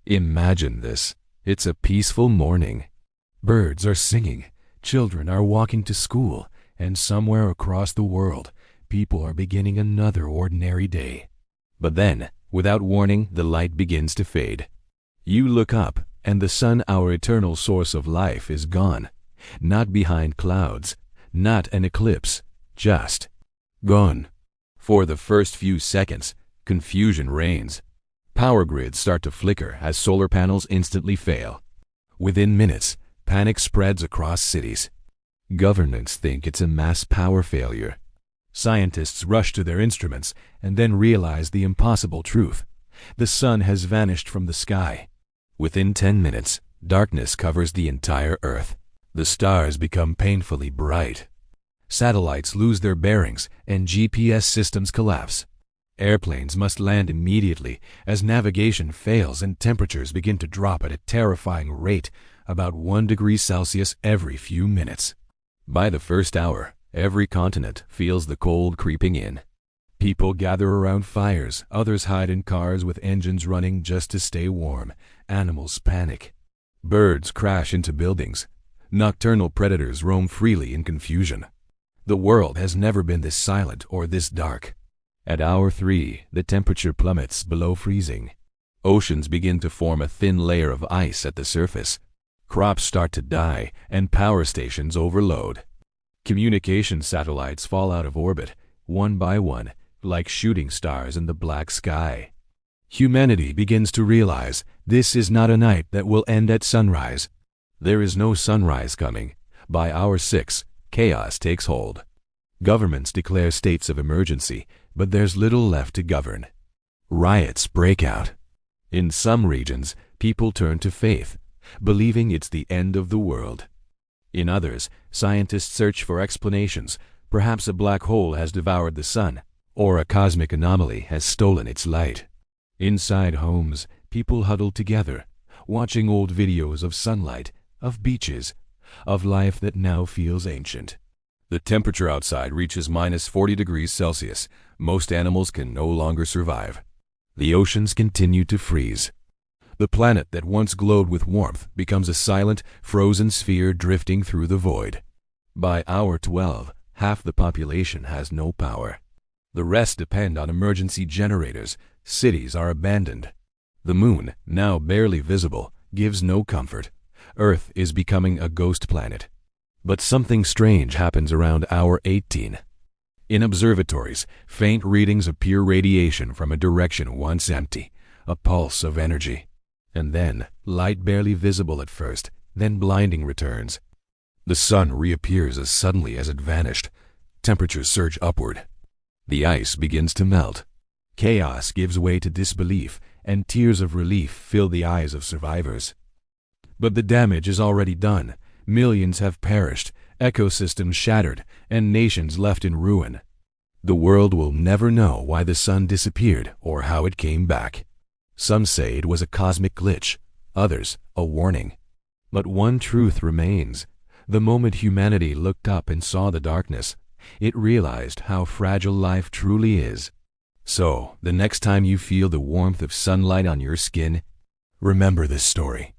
Imagine this. It's a peaceful morning. Birds are singing, children are walking to school, and somewhere across the world, people are beginning another ordinary day. But then, without warning, the light begins to fade. You look up, and the sun, our eternal source of life, is gone. Not behind clouds, not an eclipse, just gone. For the first few seconds, confusion reigns. Power grids start to flicker as solar panels instantly fail. Within minutes, panic spreads across cities. Governments think it's a mass power failure. Scientists rush to their instruments and then realize the impossible truth. The sun has vanished from the sky. Within 10 minutes, darkness covers the entire Earth. The stars become painfully bright. Satellites lose their bearings and GPS systems collapse. Airplanes must land immediately as navigation fails and temperatures begin to drop at a terrifying rate, about 1 degree Celsius every few minutes. By the first hour, every continent feels the cold creeping in. People gather around fires, others hide in cars with engines running just to stay warm. Animals panic. Birds crash into buildings. Nocturnal predators roam freely in confusion. The world has never been this silent or this dark. At hour 3, the temperature plummets below freezing. Oceans begin to form a thin layer of ice at the surface. Crops start to die, and power stations overload. Communication satellites fall out of orbit, one by one, like shooting stars in the black sky. Humanity begins to realize this is not a night that will end at sunrise. There is no sunrise coming. By hour 6, chaos takes hold. Governments declare states of emergency, but there's little left to govern. Riots break out. In some regions, people turn to faith, believing it's the end of the world. In others, scientists search for explanations. Perhaps a black hole has devoured the sun, or a cosmic anomaly has stolen its light. Inside homes, people huddle together, watching old videos of sunlight, of beaches, of life that now feels ancient. The temperature outside reaches minus 40 degrees Celsius. Most animals can no longer survive. The oceans continue to freeze. The planet that once glowed with warmth becomes a silent, frozen sphere drifting through the void. By hour 12, half the population has no power. The rest depend on emergency generators. Cities are abandoned. The moon, now barely visible, gives no comfort. Earth is becoming a ghost planet. But something strange happens around hour 18. In observatories, faint readings appear, radiation from a direction once empty, a pulse of energy. And then, light barely visible at first, then blinding returns. The sun reappears as suddenly as it vanished. Temperatures surge upward. The ice begins to melt. Chaos gives way to disbelief, and tears of relief fill the eyes of survivors. But the damage is already done. Millions have perished, ecosystems shattered, and nations left in ruin. The world will never know why the sun disappeared or how it came back. Some say it was a cosmic glitch, others a warning. But one truth remains. The moment humanity looked up and saw the darkness, it realized how fragile life truly is. So, the next time you feel the warmth of sunlight on your skin, remember this story.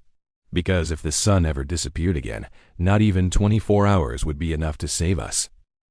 Because if the sun ever disappeared again, not even 24 hours would be enough to save us.